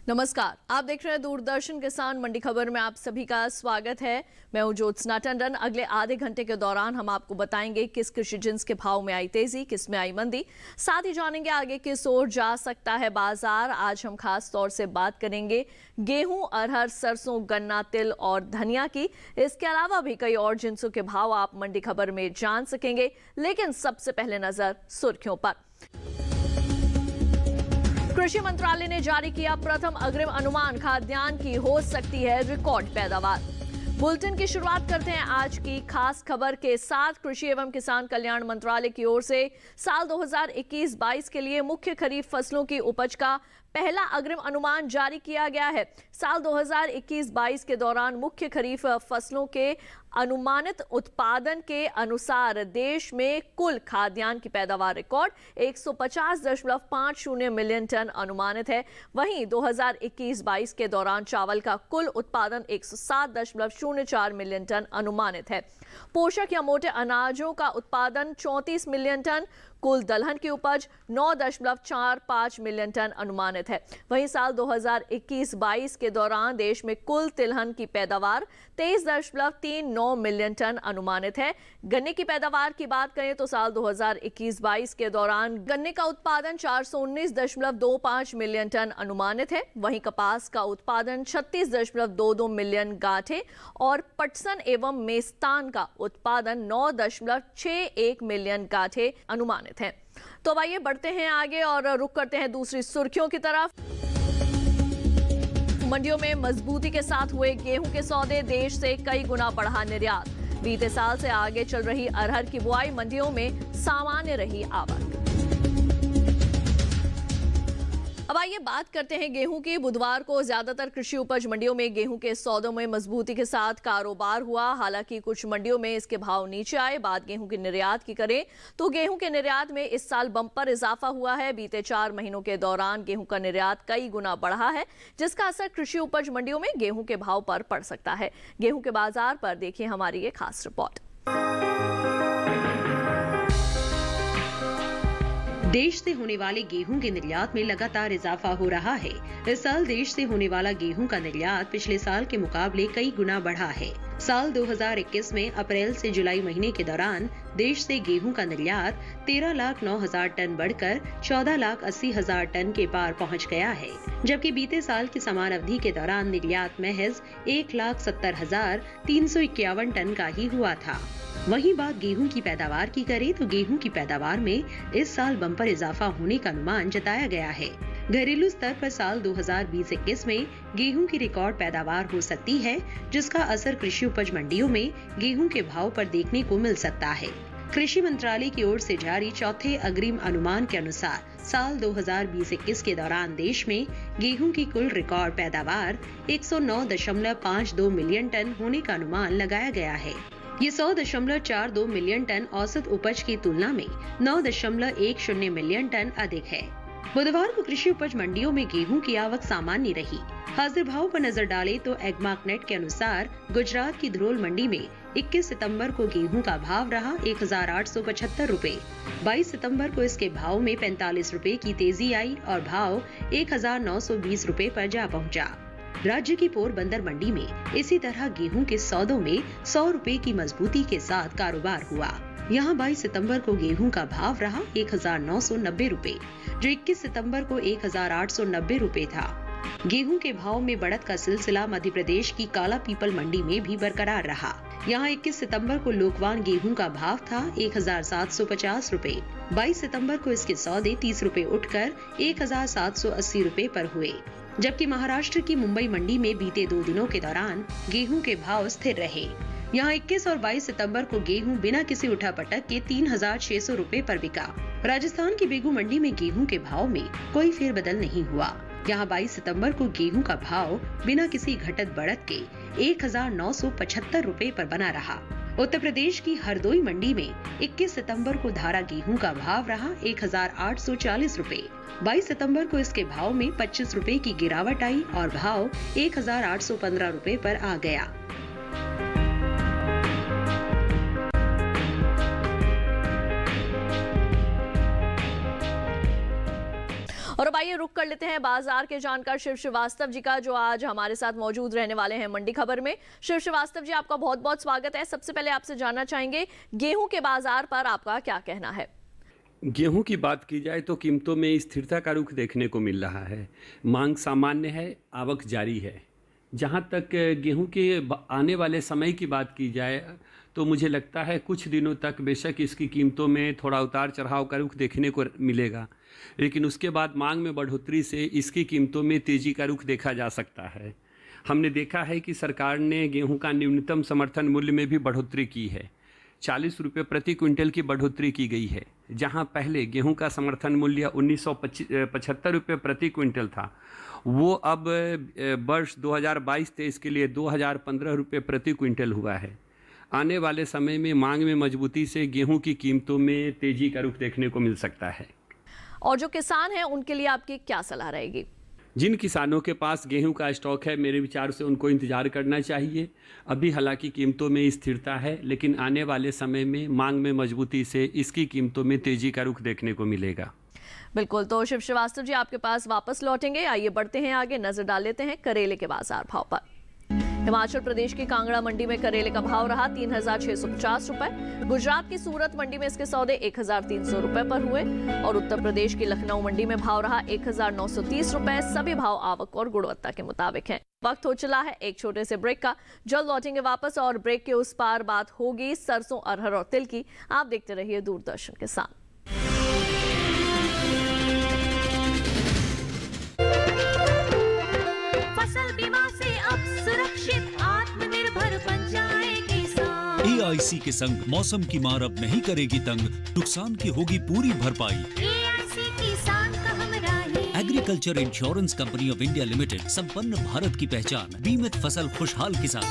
नमस्कार, आप देख रहे हैं दूरदर्शन किसान मंडी खबर में आप सभी का स्वागत है। मैं हूं ज्योत्सना टंडन। अगले आधे घंटे के दौरान हम आपको बताएंगे किस कृषि जिन्स के भाव में आई तेजी, किस में आई मंदी। साथ ही जानेंगे आगे किस ओर जा सकता है बाजार। आज हम खास तौर से बात करेंगे गेहूं, अरहर, सरसों, गन्ना, तिल और धनिया की। इसके अलावा भी कई और जिन्सों के भाव आप मंडी खबर में जान सकेंगे। लेकिन सबसे पहले नजर सुर्खियों पर। कृषि मंत्रालय ने जारी किया प्रथम अग्रिम अनुमान, खाद्यान्न की हो सकती है रिकॉर्ड पैदावार। बुलेटिन की शुरुआत करते हैं आज की खास खबर के साथ। कृषि एवं किसान कल्याण मंत्रालय की ओर से साल 2021-22 के लिए मुख्य खरीफ फसलों की उपज का पहला अग्रिम अनुमान जारी किया गया है। साल 2021-22 के दौरान मुख्य खरीफ फसलों के अनुमानित उत्पादन के अनुसार देश में कुल खाद्यान्न की पैदावार रिकॉर्ड 150.50 मिलियन टन अनुमानित है। वहीं 2021-22 के दौरान चावल का कुल उत्पादन 107.04 मिलियन टन अनुमानित है। पोषक या मोटे अनाजों का उत्पादन 34 मिलियन टन, कुल दलहन की उपज 9.45 मिलियन टन अनुमानित है। वहीं साल 2021-22 के दौरान देश में कुल तिलहन की पैदावार 23.39 मिलियन टन अनुमानित है। गन्ने की पैदावार की बात करें तो साल 2021-22 के दौरान गन्ने का उत्पादन 419.25 मिलियन टन अनुमानित है। वहीं कपास का उत्पादन 36.22 मिलियन गांठें और पटसन एवं मेस्तान का उत्पादन 9.61 मिलियन गांठें अनुमानित है। तो अब आइए बढ़ते हैं आगे और रुख करते हैं दूसरी सुर्खियों की तरफ। मंडियों में मजबूती के साथ हुए गेहूं के सौदे, देश से कई गुना बढ़ा निर्यात। बीते साल से आगे चल रही अरहर की बुआई, मंडियों में सामान्य रही आवक। अब आइए बात करते हैं गेहूं की। बुधवार को ज्यादातर कृषि उपज मंडियों में गेहूं के सौदों में मजबूती के साथ कारोबार हुआ। हालांकि कुछ मंडियों में इसके भाव नीचे आए। बात गेहूं के निर्यात की करें तो गेहूं के निर्यात में इस साल बम्पर इजाफा हुआ है। बीते 4 महीनों के दौरान गेहूं का निर्यात कई गुना बढ़ा है, जिसका असर कृषि उपज मंडियों में गेहूं के भाव पर पड़ सकता है। गेहूं के बाजार पर देखिए हमारी ये खास रिपोर्ट। देश से होने वाले गेहूं के निर्यात में लगातार इजाफा हो रहा है। इस साल देश से होने वाला गेहूं का निर्यात पिछले साल के मुकाबले कई गुना बढ़ा है। साल 2021 में अप्रैल से जुलाई महीने के दौरान देश से गेहूं का निर्यात 13,09,000 टन बढ़कर 14,80,000 टन के पार पहुंच गया है, जबकि बीते साल की समान अवधि के दौरान निर्यात महज 1,70,351 टन का ही हुआ था। वहीं बात गेहूं की पैदावार की करें तो गेहूं की पैदावार में इस साल बम्पर इजाफा होने का अनुमान जताया गया है। घरेलू स्तर पर साल 2020-21 में गेहूं की रिकॉर्ड पैदावार हो सकती है, जिसका असर कृषि उपज मंडियों में गेहूं के भाव पर देखने को मिल सकता है। कृषि मंत्रालय की ओर से जारी चौथे अग्रिम अनुमान के अनुसार साल 2020-21 के दौरान देश में गेहूं की कुल रिकॉर्ड पैदावार 109.52 मिलियन टन होने का अनुमान लगाया गया है। ये 100.42 मिलियन टन औसत उपज की तुलना में 9.10 मिलियन टन अधिक है। बुधवार को कृषि उपज मंडियों में गेहूं की आवक सामान्य रही। हाजिर भाव पर नजर डालें तो एग्मार्कनेट के अनुसार गुजरात की धरोल मंडी में 21 सितंबर को गेहूं का भाव रहा 1,875 रुपए। 22 सितंबर को इसके भाव में 45 रुपए की तेजी आई और भाव 1,920 रुपए पर जा पहुंचा। राज्य की पोरबंदर मंडी में इसी तरह गेहूं के सौदों में 100 रुपए की मजबूती के साथ कारोबार हुआ। यहाँ 22 सितंबर को गेहूं का भाव रहा 1,990 रुपए, जो 21 सितंबर को 1,890 रुपए था। गेहूं के भाव में बढ़त का सिलसिला मध्य प्रदेश की काला पीपल मंडी में भी बरकरार रहा। यहाँ 21 सितंबर को लोकवान गेहूं का भाव था 1,750 रुपए। 22 सितंबर को इसके सौदे 30 रुपए उठकर 1,780 रुपए पर हुए, जबकि महाराष्ट्र की मुंबई मंडी में बीते 2 दिनों के दौरान गेहूं के भाव स्थिर रहे। यहाँ 21 और 22 सितंबर को गेहूं बिना किसी उठापटक के 3,600 रुपए पर बिका। राजस्थान की बेगू मंडी में गेहूं के भाव में कोई फेरबदल नहीं हुआ। यहाँ 22 सितंबर को गेहूं का भाव बिना किसी घटत बढ़त के 1,975 रुपए पर बना रहा। उत्तर प्रदेश की हरदोई मंडी में 21 सितंबर को धारा गेहूं का भाव रहा 1,840 रुपए। 22 सितंबर को इसके भाव में 25 रुपए की गिरावट आई और भाव 1,815 रुपए पर आ गया। और अब आइए रुक कर लेते हैं बाजार के जानकार शिव श्रीवास्तव जी का, जो आज हमारे साथ मौजूद रहने वाले हैं मंडी खबर में। शिव श्रीवास्तव जी, आपका बहुत बहुत स्वागत है। सबसे पहले आपसे जानना चाहेंगे, गेहूं के बाजार पर आपका क्या कहना है? गेहूं की बात की जाए तो कीमतों में स्थिरता का रुख देखने को मिल रहा है। मांग सामान्य है, आवक जारी है। जहां तक गेहूं के आने वाले समय की बात की जाए तो मुझे लगता है कुछ दिनों तक बेशक इसकी कीमतों में थोड़ा उतार चढ़ाव का रुख देखने को मिलेगा, लेकिन उसके बाद मांग में बढ़ोतरी से इसकी कीमतों में तेज़ी का रुख देखा जा सकता है। हमने देखा है कि सरकार ने गेहूं का न्यूनतम समर्थन मूल्य में भी बढ़ोतरी की है। 40 रुपये प्रति क्विंटल की बढ़ोतरी की गई है। जहां पहले गेहूं का समर्थन मूल्य 1975 रुपये प्रति क्विंटल था, वो अब वर्ष 2022-23 के लिए 2015 रुपये प्रति क्विंटल हुआ है। आने वाले समय में मांग में मजबूती से गेहूं की कीमतों में तेजी का रुख देखने को मिल सकता है। और जो किसान हैं उनके लिए आपकी क्या सलाह रहेगी? जिन किसानों के पास गेहूं का स्टॉक है, मेरे विचार से उनको इंतजार करना चाहिए। अभी हालांकि कीमतों में स्थिरता है, लेकिन आने वाले समय में मांग में मजबूती से इसकी कीमतों में तेजी का रुख देखने को मिलेगा। बिल्कुल, तो शिव श्रीवास्तव जी आपके पास वापस लौटेंगे। आइए बढ़ते हैं आगे, नजर डाल लेते हैं करेले के बाजार भाव पर। हिमाचल प्रदेश की कांगड़ा मंडी में करेले का भाव रहा 3650 रुपए। गुजरात की सूरत मंडी में इसके सौदे 1300 रुपए पर हुए और उत्तर प्रदेश की लखनऊ मंडी में भाव रहा 1930 रुपए। सभी भाव आवक और गुणवत्ता के मुताबिक हैं। वक्त हो चला है एक छोटे से ब्रेक का, जल्द लौटेंगे वापस और ब्रेक के उस पार बात होगी सरसों, अरहर और तिल की। आप देखते रहिए दूरदर्शन के साथ। फसल बीमा से अब सुरक्षित आत्मनिर्भर बन जाए किसान। AIC के संग मौसम की मार अब नहीं करेगी तंग, नुकसान की होगी पूरी भरपाई। AIC किसान का हमराही। Agriculture insurance company of India limited, संपन्न भारत की पहचान, बीमित फसल खुशहाल किसान।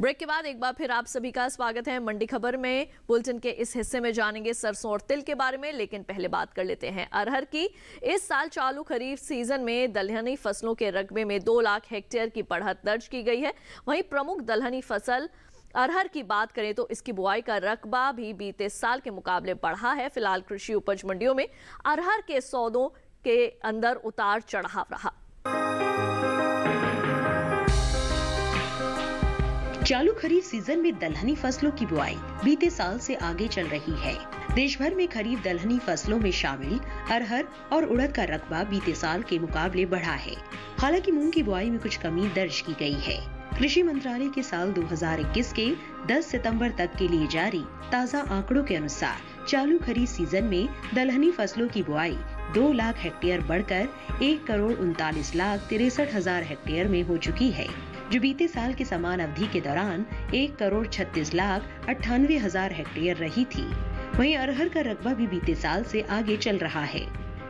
ब्रेक के बाद एक बार फिर आप सभी का स्वागत है मंडी खबर में। बुलेटिन के इस हिस्से में जानेंगे सरसों और तिल के बारे में, लेकिन पहले बात कर लेते हैं अरहर की। इस साल चालू खरीफ सीजन में दलहनी फसलों के रकबे में 2 लाख हेक्टेयर की बढ़त दर्ज की गई है। वहीं प्रमुख दलहनी फसल अरहर की बात करें तो इसकी बुआई का रकबा भी बीते साल के मुकाबले बढ़ा है। फिलहाल कृषि उपज मंडियों में अरहर के सौदों के अंदर उतार चढ़ाव रहा। चालू खरीफ सीजन में दलहनी फसलों की बुआई बीते साल से आगे चल रही है। देश भर में खरीफ दलहनी फसलों में शामिल अरहर और उड़द का रकबा बीते साल के मुकाबले बढ़ा है। हालांकि मूंग की बुआई में कुछ कमी दर्ज की गई है। कृषि मंत्रालय के साल 2021 के 10 सितंबर तक के लिए जारी ताज़ा आंकड़ों के अनुसार चालू खरीफ सीजन में दलहनी फसलों की बुआई 2 लाख हेक्टेयर बढ़कर 1,39,63,000 हेक्टेयर में हो चुकी है, जो बीते साल के समान अवधि के दौरान 1,36,98,000 हेक्टेयर रही थी। वहीं अरहर का रकबा भी बीते साल से आगे चल रहा है।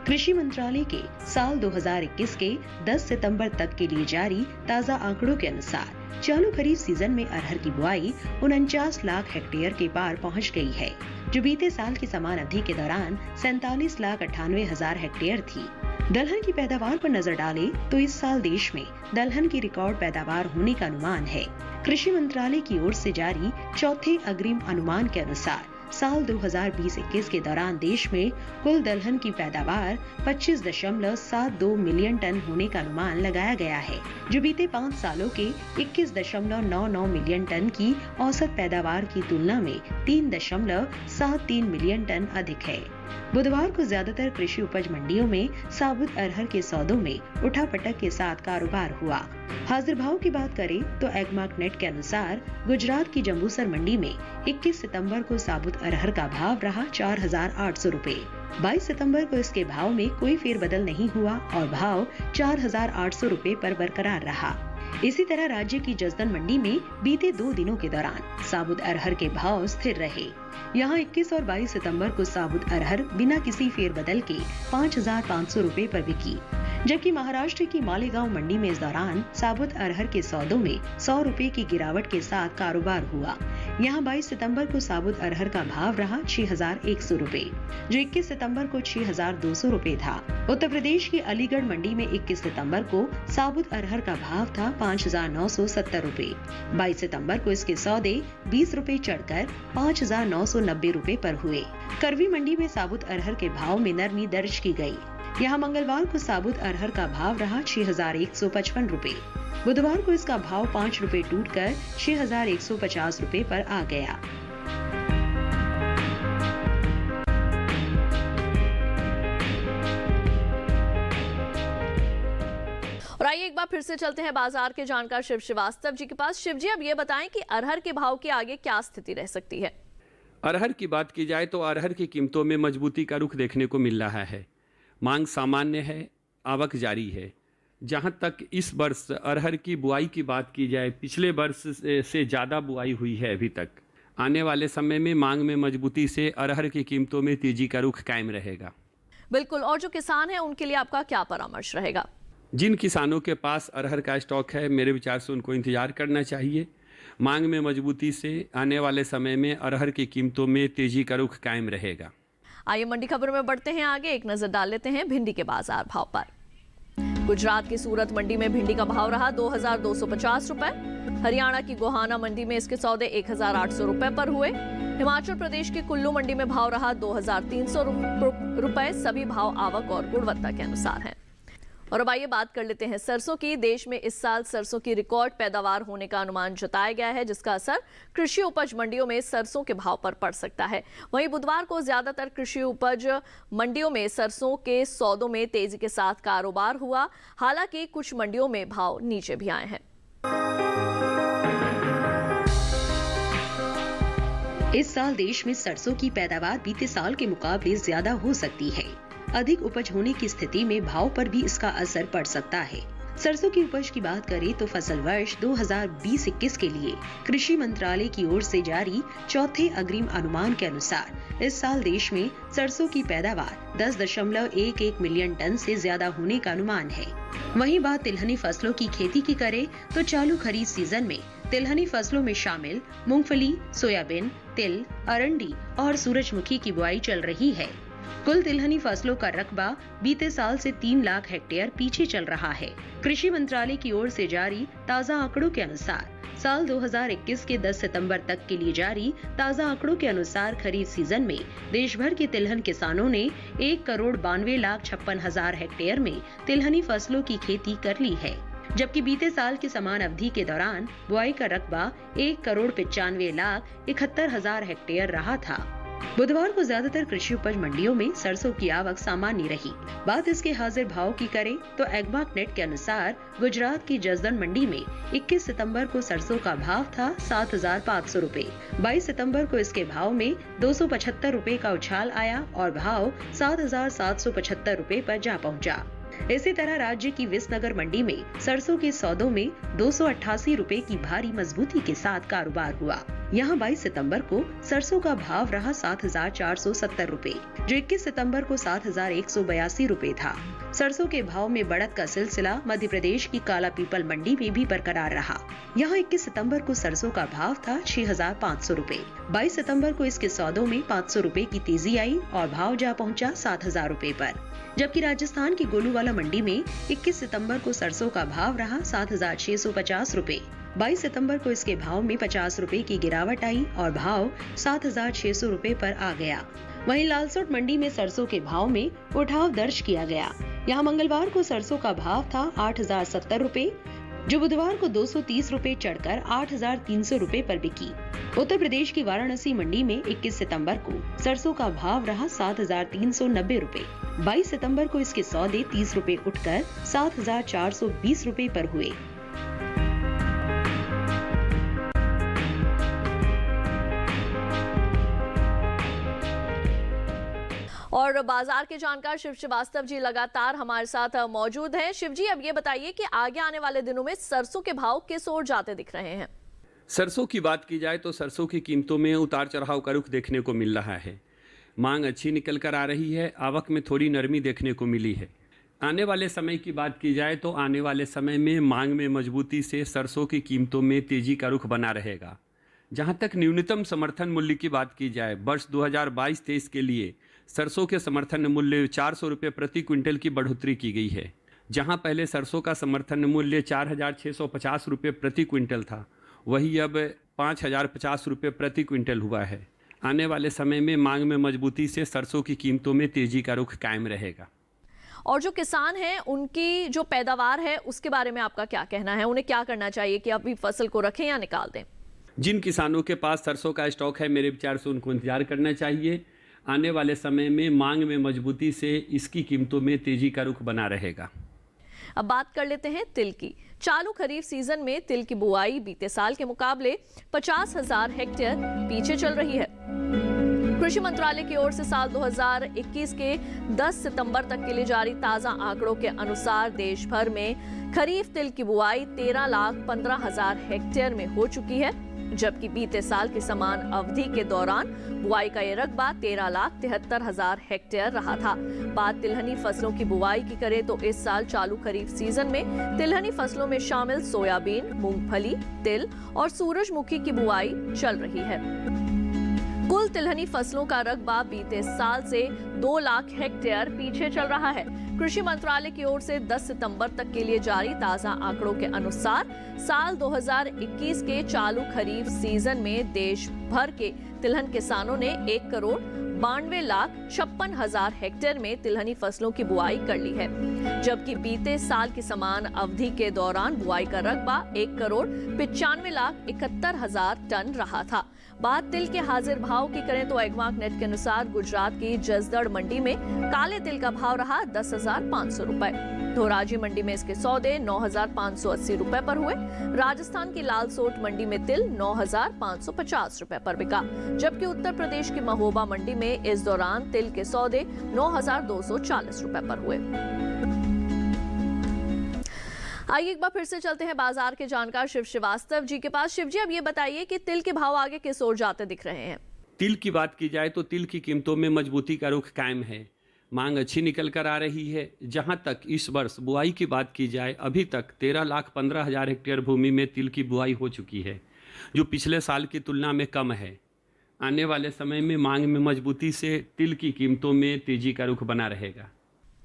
कृषि मंत्रालय के साल 2021 के 10 सितंबर तक के लिए जारी ताज़ा आंकड़ों के अनुसार चालू खरीफ सीजन में अरहर की बुआई 49 लाख हेक्टेयर के पार पहुंच गई है, जो बीते साल की समान अवधि के दौरान 47,98,000 हेक्टेयर थी। दलहन की पैदावार पर नजर डालें तो इस साल देश में दलहन की रिकॉर्ड पैदावार होने का अनुमान है। कृषि मंत्रालय की ओर से जारी चौथे अग्रिम अनुमान के अनुसार साल 2020-21 के दौरान देश में कुल दलहन की पैदावार 25.72 मिलियन टन होने का अनुमान लगाया गया है, जो बीते 5 सालों के 21.99 मिलियन टन की औसत पैदावार की तुलना में 3.73 मिलियन टन अधिक है। बुधवार को ज्यादातर कृषि उपज मंडियों में साबुत अरहर के सौदों में उठापटक के साथ कारोबार हुआ। हाजिर भाव की बात करें तो एगमार्क नेट के अनुसार गुजरात की जंबूसर मंडी में 21 सितंबर को साबुत अरहर का भाव रहा 4,800 रुपए। 22 सितंबर को इसके भाव में कोई फेरबदल नहीं हुआ और भाव 4,800 रुपए पर बरकरार रहा। इसी तरह राज्य की जसदन मंडी में बीते 2 दिनों के दौरान साबुत अरहर के भाव स्थिर रहे। यहाँ 21 और 22 सितंबर को साबुत अरहर बिना किसी फेरबदल के 5,500 रुपए पर बिकी, जबकि महाराष्ट्र की मालेगांव मंडी में इस दौरान साबुत अरहर के सौदों में 100 रुपए की गिरावट के साथ कारोबार हुआ। यहाँ 22 सितंबर को साबुत अरहर का भाव रहा 6,100 रुपए, जो 21 सितंबर को 6,200 रुपए था। उत्तर प्रदेश की अलीगढ़ मंडी में 21 सितंबर को साबुत अरहर का भाव था 5,970 रुपए। 22 सितंबर को इसके सौदे 20 रुपए चढ़कर 5,990 रुपए पर हुए। करवी मंडी में साबुत अरहर के भाव में नरमी दर्ज की गई। यहाँ मंगलवार को साबुत अरहर का भाव रहा 6,155 रुपए। बुधवार को इसका भाव 5 रुपए टूटकर 6,150 रुपए पर आ गया। और आइए एक बार फिर से चलते हैं बाजार के जानकार शिव श्रीवास्तव जी के पास। शिव जी, अब ये बताएं कि अरहर के भाव के आगे क्या स्थिति रह सकती है? अरहर की बात की जाए तो अरहर की कीमतों में मजबूती का रुख देखने को मिल रहा है। मांग सामान्य है, आवक जारी है। जहां तक इस वर्ष अरहर की बुआई की बात की जाए, पिछले वर्ष से ज़्यादा बुआई हुई है अभी तक। आने वाले समय में मांग में मजबूती से अरहर की कीमतों में तेजी का रुख कायम रहेगा। बिल्कुल। और जो किसान हैं उनके लिए आपका क्या परामर्श रहेगा? जिन किसानों के पास अरहर का स्टॉक है, मेरे विचार से उनको इंतजार करना चाहिए। मांग में मजबूती से आने वाले समय में अरहर की कीमतों में तेजी का रुख कायम रहेगा। आइए मंडी खबरों में बढ़ते हैं आगे। एक नजर डाल लेते हैं भिंडी के बाजार भाव पर। गुजरात की सूरत मंडी में भिंडी का भाव रहा 2,250 रुपए। हरियाणा की गोहाना मंडी में इसके सौदे 1,800 रुपए पर हुए। हिमाचल प्रदेश की कुल्लू मंडी में भाव रहा 2,300 रुपए। सभी भाव आवक और गुणवत्ता के अनुसार हैं। और अब आइए बात कर लेते हैं सरसों की। देश में इस साल सरसों की रिकॉर्ड पैदावार होने का अनुमान जताया गया है, जिसका असर कृषि उपज मंडियों में सरसों के भाव पर पड़ सकता है। वहीं बुधवार को ज्यादातर कृषि उपज मंडियों में सरसों के सौदों में तेजी के साथ कारोबार हुआ। हालांकि कुछ मंडियों में भाव नीचे भी आए हैं। इस साल देश में सरसों की पैदावार बीते साल के मुकाबले ज्यादा हो सकती है। अधिक उपज होने की स्थिति में भाव पर भी इसका असर पड़ सकता है। सरसों की उपज की बात करें तो फसल वर्ष 2020-21 के लिए कृषि मंत्रालय की ओर से जारी चौथे अग्रिम अनुमान के अनुसार इस साल देश में सरसों की पैदावार 10.11 मिलियन टन से ज्यादा होने का अनुमान है। वहीं बात तिलहनी फसलों की खेती की करें तो चालू खरीफ सीजन में तिलहनी फसलों में शामिल मूंगफली, सोयाबीन, तिल, अरंडी और सूरजमुखी की बुआई चल रही है। कुल तिलहनी फसलों का रकबा बीते साल से 3 लाख हेक्टेयर पीछे चल रहा है। कृषि मंत्रालय की ओर से जारी ताज़ा आंकड़ों के अनुसार साल 2021 के 10 सितंबर तक के लिए जारी ताज़ा आंकड़ों के अनुसार खरीफ सीजन में देश भर के तिलहन किसानों ने 1,92,56,000 हेक्टेयर में तिलहनी फसलों की खेती कर ली है, जबकि बीते साल की समान अवधि के दौरान बुआई का रकबा 1,95,71,000 हेक्टेयर रहा था। बुधवार को ज्यादातर कृषि उपज मंडियों में सरसों की आवक सामान्य रही। बात इसके हाजिर भाव की करें तो एग्मार्क नेट के अनुसार गुजरात की जसदन मंडी में 21 सितंबर को सरसों का भाव था 7,500 रुपए। 22 सितंबर को इसके भाव में 275 रुपए का उछाल आया और भाव 7,775 रुपए पर जा पहुंचा। इसी तरह राज्य की विसनगर मंडी में सरसों के सौदों में 288 रुपए की भारी मजबूती के साथ कारोबार हुआ। यहाँ 22 सितंबर को सरसों का भाव रहा 7,470 रुपए, जो 21 सितंबर को 7,182 रुपए था। सरसों के भाव में बढ़त का सिलसिला मध्य प्रदेश की काला पीपल मंडी में भी बरकरार रहा। यहाँ 21 सितंबर को सरसों का भाव था 6,500 रुपए। 22 सितंबर को इसके सौदों में 500 रुपए की तेजी आई और भाव जा पहुँचा 7,000 रुपए पर। जबकि राजस्थान की गोलूवाला मंडी में 21 सितंबर को सरसों का भाव रहा 7,650 रुपए। 22 सितंबर को इसके भाव में 50 रुपए की गिरावट आई और भाव 7,600 रुपए पर आ गया। वहीं लालसोट मंडी में सरसों के भाव में उठाव दर्ज किया गया। यहाँ मंगलवार को सरसों का भाव था 8,070 रुपए, जो बुधवार को 230 रुपए चढ़कर 8,300 रुपए पर बिकी। उत्तर प्रदेश की वाराणसी मंडी में 21 सितंबर को सरसों का भाव रहा 7,390 रुपए। 22 सितंबर को इसके सौदे 30 रुपए उठकर 7,420 रुपए पर हुए। और बाजार के जानकार शिव श्रीवास्तव जी लगातार हमारे साथ मौजूद हैं। शिव जी, अब ये बताइए कि आगे आने वाले दिनों में सरसों के भाव किस ओर जाते दिख रहे हैं? सरसों की बात की जाए तो सरसों की कीमतों में उतार चढ़ाव का रुख देखने को मिल रहा है। मांग अच्छी निकल कर आ रही है, आवक में थोड़ी नरमी देखने को मिली है। आने वाले समय की बात की जाए तो आने वाले समय में मांग में मजबूती से सरसों की कीमतों में तेजी का रुख बना रहेगा। जहां तक न्यूनतम समर्थन मूल्य की बात की जाए, वर्ष 2022-23 के लिए सरसों के समर्थन मूल्य 400 रुपये प्रति क्विंटल की बढ़ोतरी की गई है। जहां पहले सरसों का समर्थन मूल्य 4,650 रुपये प्रति क्विंटल था, वही अब 5,050 रुपये प्रति क्विंटल हुआ है। आने वाले समय में मांग में मजबूती से सरसों की कीमतों में तेजी का रुख कायम रहेगा। और जो किसान हैं उनकी जो पैदावार है उसके बारे में आपका क्या कहना है? उन्हें क्या करना चाहिए कि अभी फसल को रखें या निकाल दें? जिन किसानों के पास सरसों का स्टॉक है, मेरे विचार से उनको इंतजार करना चाहिए। आने वाले समय में मांग में मजबूती से इसकी कीमतों में तेजी का रुख बना रहेगा। अब बात कर लेते हैं तिल की। चालू खरीफ सीजन में तिल की बुआई बीते साल के मुकाबले 50,000 हेक्टेयर पीछे चल रही है। कृषि मंत्रालय की ओर से साल 2021 के 10 सितंबर तक के लिए जारी ताजा आंकड़ों के अनुसार देश भर में खरीफ तिल की बुआई 13,15,000 हेक्टेयर में हो चुकी है, जबकि बीते साल की समान अवधि के दौरान बुआई का ये रकबा 13,73,000 हेक्टेयर रहा था। बात तिलहनी फसलों की बुआई की करें तो इस साल चालू खरीफ सीजन में तिलहनी फसलों में शामिल सोयाबीन, मूंगफली, तिल और सूरजमुखी की बुआई चल रही है। कुल तिलहनी फसलों का रकबा बीते साल से 2 लाख हेक्टेयर पीछे चल रहा है। कृषि मंत्रालय की ओर से 10 सितंबर तक के लिए जारी ताजा आंकड़ों के अनुसार साल 2021 के चालू खरीफ सीजन में देश भर के तिलहन किसानों ने 1,92,56,000 हेक्टेयर में तिलहनी फसलों की बुआई कर ली है, जबकि बीते साल की समान अवधि के दौरान बुआई का रकबा 1,95,71,000 टन रहा था। बात तिल के हाजिर भाव की करें तो एग्मार्क नेट के अनुसार गुजरात की जसदड़ मंडी में काले तिल का भाव रहा 10,500 रुपए। धोराजी मंडी में इसके सौदे 9,580 रुपए पर हुए। राजस्थान की लालसोट मंडी में तिल 9,550 रुपए पर बिका, जबकि उत्तर प्रदेश की महोबा मंडी में इस दौरान तिल के सौदे 9,240 रुपए पर हुए। आइए एक बार फिर से चलते हैं बाजार के जानकार शिव श्रीवास्तव जी के पास। शिव जी, अब ये बताइए कि तिल के भाव आगे किस ओर जाते दिख रहे हैं? तिल की बात की जाए तो तिल की कीमतों में मजबूती का रुख कायम है। मांग अच्छी निकल कर आ रही है। जहां तक इस वर्ष बुआई की बात की जाए, अभी तक 13,15,000 हेक्टेयर भूमि में तिल की बुआई हो चुकी है, जो पिछले साल की तुलना में कम है। आने वाले समय में मांग में मजबूती से तिल की कीमतों में तेजी का रुख बना रहेगा।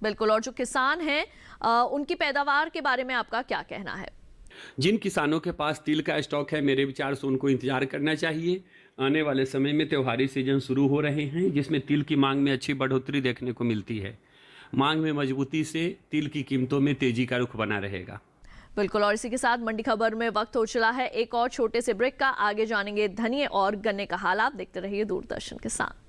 बिल्कुल। और जो किसान हैं उनकी पैदावार के बारे में आपका क्या कहना है? जिन किसानों के पास तिल का स्टॉक है, मेरे विचार से उनको इंतजार करना चाहिए। आने वाले समय में त्योहारी सीजन शुरू हो रहे हैं, जिसमें तिल की मांग में अच्छी बढ़ोतरी देखने को मिलती है। मांग में मजबूती से तिल की कीमतों में तेजी का रुख बना रहेगा। बिल्कुल। और इसी के साथ मंडी खबर में वक्त हो चला है एक और छोटे से ब्रेक का। आगे जानेंगे धनिये और गन्ने का हाल। आप देखते रहिए दूरदर्शन के साथ।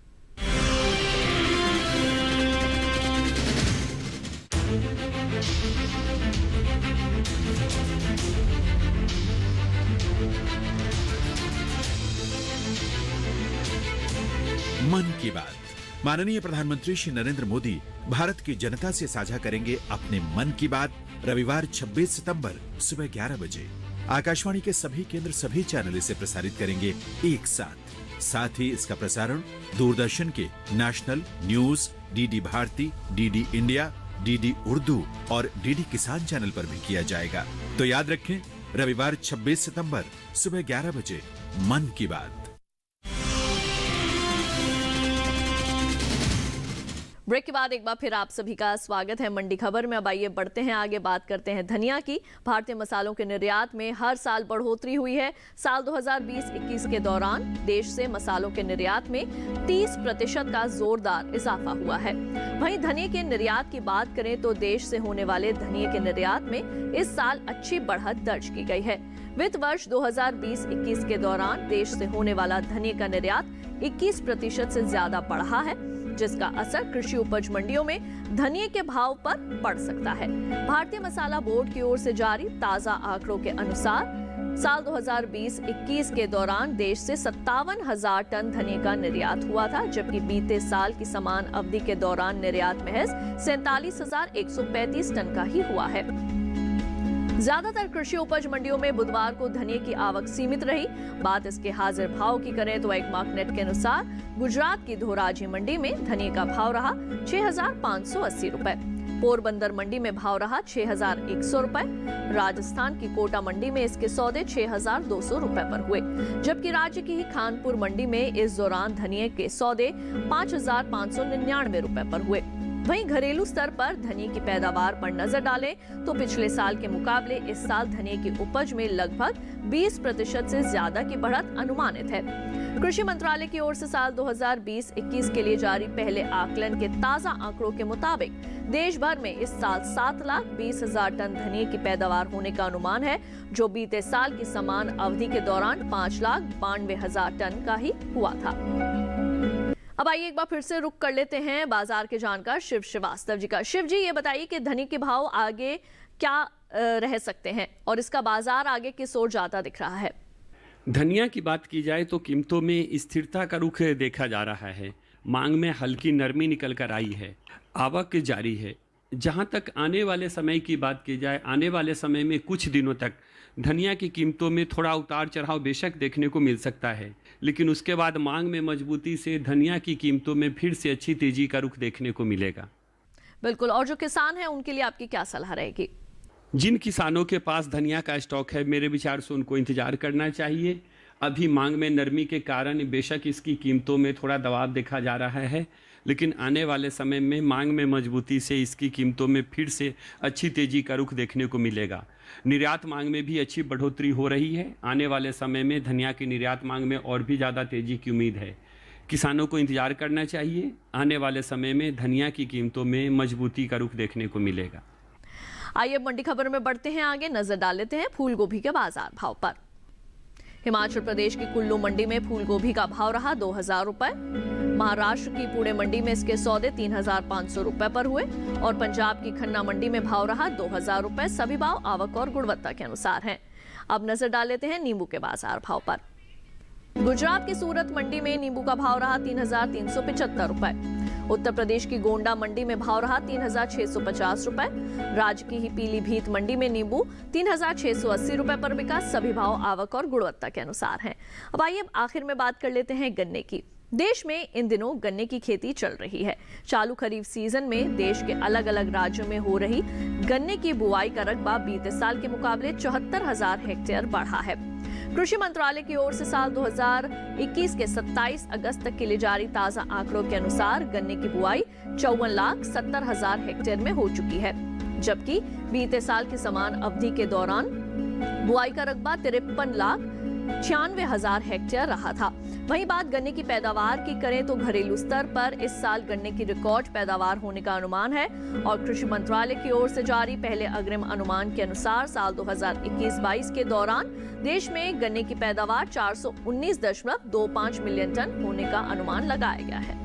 मन की बात। माननीय प्रधानमंत्री श्री नरेंद्र मोदी भारत की जनता से साझा करेंगे अपने मन की बात रविवार 26 सितंबर सुबह 11 बजे। आकाशवाणी के सभी केंद्र सभी चैनल इसे प्रसारित करेंगे एक साथ ही इसका प्रसारण दूरदर्शन के national news, DD Bharati, DD India, DD Urdu और डीडी किसान चैनल पर भी किया जाएगा। तो याद रखें, रविवार 26 सितंबर सुबह 11 बजे मन की बात। ब्रेक के बाद एक बार फिर आप सभी का स्वागत है मंडी खबर में। अब आइए बढ़ते हैं आगे, बात करते हैं धनिया की। भारतीय मसालों के निर्यात में हर साल बढ़ोतरी हुई है। साल 2020-21 के दौरान देश से मसालों के निर्यात में 30% का जोरदार इजाफा हुआ है। वहीं धनिये के निर्यात की बात करें तो देश से होने वाले धनिये के निर्यात में इस साल अच्छी बढ़त दर्ज की गई है। वित्त वर्ष 2020-21 के दौरान देश से होने वाला धनिये का निर्यात 21% से ज्यादा बढ़ा है, जिसका असर कृषि उपज मंडियों में धनिये के भाव पर पड़ सकता है। भारतीय मसाला बोर्ड की ओर से जारी ताजा आंकड़ों के अनुसार साल 2020-21 के दौरान देश से 57,000 टन धनिये का निर्यात हुआ था, जबकि बीते साल की समान अवधि के दौरान निर्यात महज 47,135 टन का ही हुआ है। ज्यादातर कृषि उपज मंडियों में बुधवार को धनिये की आवक सीमित रही। बात इसके हाजिर भाव की करें तो एग्मार्क नेट के अनुसार गुजरात की धोराजी मंडी में धनिये का भाव रहा 6,580 रुपए। पोरबंदर मंडी में भाव रहा 6,100 रुपए। राजस्थान की कोटा मंडी में इसके सौदे 6,200 रुपए पर हुए, जबकि राज्य की ही खानपुर मंडी में इस दौरान धनिये के सौदे 5,599 रुपए पर हुए। वहीं घरेलू स्तर पर धनिये की पैदावार पर नजर डालें तो पिछले साल के मुकाबले इस साल धनिये की उपज में लगभग 20% से ज्यादा की बढ़त अनुमानित है। कृषि मंत्रालय की ओर से साल 2020-21 के लिए जारी पहले आकलन के ताजा आंकड़ों के मुताबिक देश भर में इस साल 7,20,000 टन धनिये की पैदावार होने का अनुमान है, जो बीते साल की समान अवधि के दौरान 5,92,000 टन का ही हुआ था। अब आइए एक बार फिर से रुक कर लेते हैं बाजार के जानकार शिव श्रीवास्तव जी का। शिव जी, ये बताइए कि धनिये के भाव आगे क्या रह सकते हैं और इसका बाजार आगे किस ओर जाता दिख रहा है? धनिया की बात की जाए तो कीमतों में स्थिरता का रुख देखा जा रहा है। मांग में हल्की नरमी निकल कर आई है, आवक जारी है। जहां तक आने वाले समय की बात की जाए, आने वाले समय में कुछ दिनों तक धनिया की कीमतों में थोड़ा उतार चढ़ाव बेशक देखने को मिल सकता है, लेकिन उसके बाद मांग में मजबूती से धनिया की कीमतों में फिर से अच्छी तेजी का रुख देखने को मिलेगा। बिल्कुल, और जो किसान हैं उनके लिए आपकी क्या सलाह रहेगी? जिन किसानों के पास धनिया का स्टॉक है, मेरे विचार से उनको इंतजार करना चाहिए। अभी मांग में नरमी के कारण बेशक इसकी कीमतों में थोड़ा दबाव देखा जा रहा है, लेकिन आने वाले समय में मांग में मजबूती से इसकी कीमतों में फिर से अच्छी तेजी का रुख देखने को मिलेगा। निर्यात मांग में भी अच्छी बढ़ोतरी हो रही है। आने वाले समय में धनिया की निर्यात मांग में और भी ज़्यादा तेजी की उम्मीद है। किसानों को इंतजार करना चाहिए। आने वाले समय में धनिया की कीमतों में मजबूती का रुख देखने को मिलेगा। आइए मंडी खबर में बढ़ते हैं आगे, नजर डाल लेते हैं फूल गोभी के बाजार भाव पर। हिमाचल प्रदेश की कुल्लू मंडी में फूल गोभी का भाव रहा 2,000 रुपए। महाराष्ट्र की पुणे मंडी में इसके सौदे 3,500 रुपए पर हुए और पंजाब की खन्ना मंडी में भाव रहा 2,000 रुपए। सभी भाव आवक और गुणवत्ता के अनुसार हैं। अब नजर डाल लेते हैं नींबू के बाजार भाव पर। गुजरात की सूरत मंडी में नींबू का भाव रहा 3,375 रुपए। उत्तर प्रदेश की गोंडा मंडी में भाव रहा 3,650 रुपए। राज्य की ही पीलीभीत मंडी में नींबू 3,680 रुपए पर बिका। सभी भाव आवक और गुणवत्ता के अनुसार हैं। अब आइए आखिर में बात कर लेते हैं गन्ने की। देश में इन दिनों गन्ने की खेती चल रही है। चालू खरीफ सीजन में देश के अलग अलग राज्यों में हो रही गन्ने की बुआई का रकबा बीते साल के मुकाबले 74,000 हेक्टेयर बढ़ा है। कृषि मंत्रालय की ओर से साल 2021 के 27 अगस्त तक के लिए जारी ताजा आंकड़ों के अनुसार गन्ने की बुआई 54,70,000 हेक्टेयर में हो चुकी है, जबकि बीते साल की समान अवधि के दौरान बुआई का रकबा 53,96,000 हेक्टेयर रहा था। वहीं बात गन्ने की पैदावार की करें तो घरेलू स्तर पर इस साल गन्ने की रिकॉर्ड पैदावार होने का अनुमान है और कृषि मंत्रालय की ओर से जारी पहले अग्रिम अनुमान के अनुसार साल 2021-22 के दौरान देश में गन्ने की पैदावार 419.25 मिलियन टन होने का अनुमान लगाया गया है।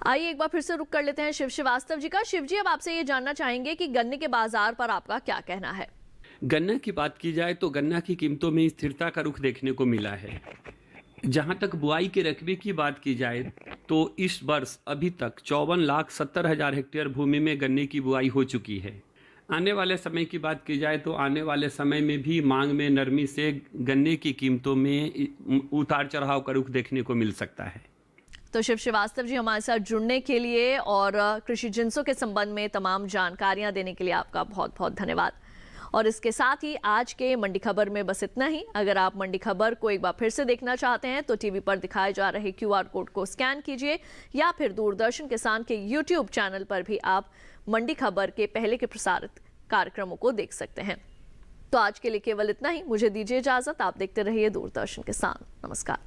आइए एक बार फिर से रुक कर लेते हैं शिव श्रीवास्तव जी का। शिव जी, अब आपसे ये जानना चाहेंगे कि गन्ने के बाजार पर आपका क्या कहना है? गन्ना की बात की जाए तो गन्ना की कीमतों में स्थिरता का रुख देखने को मिला है। जहां तक बुआई के रकबे की बात की जाए तो इस वर्ष अभी तक 54,70,000 हेक्टेयर भूमि में गन्ने की बुआई हो चुकी है। आने वाले समय की बात की जाए तो आने वाले समय में भी मांग में नरमी से गन्ने की कीमतों में उतार चढ़ाव का रुख देखने को मिल सकता है। तो शिव श्रीवास्तव जी, हमारे साथ जुड़ने के लिए और कृषि जिन्सों के संबंध में तमाम जानकारियां देने के लिए आपका बहुत बहुत धन्यवाद। और इसके साथ ही आज के मंडी खबर में बस इतना ही। अगर आप मंडी खबर को एक बार फिर से देखना चाहते हैं तो टीवी पर दिखाए जा रहे QR कोड को स्कैन कीजिए या फिर दूरदर्शन किसान के YouTube चैनल पर भी आप मंडी खबर के पहले के प्रसारित कार्यक्रमों को देख सकते हैं। तो आज के लिए केवल इतना ही। मुझे दीजिए इजाजत। आप देखते रहिए दूरदर्शन किसान। नमस्कार।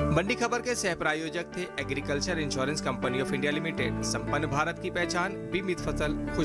मंडी खबर के सह प्रायोजक थे agriculture insurance company of India limited. संपन्न भारत की पहचान बीमित फसल खुश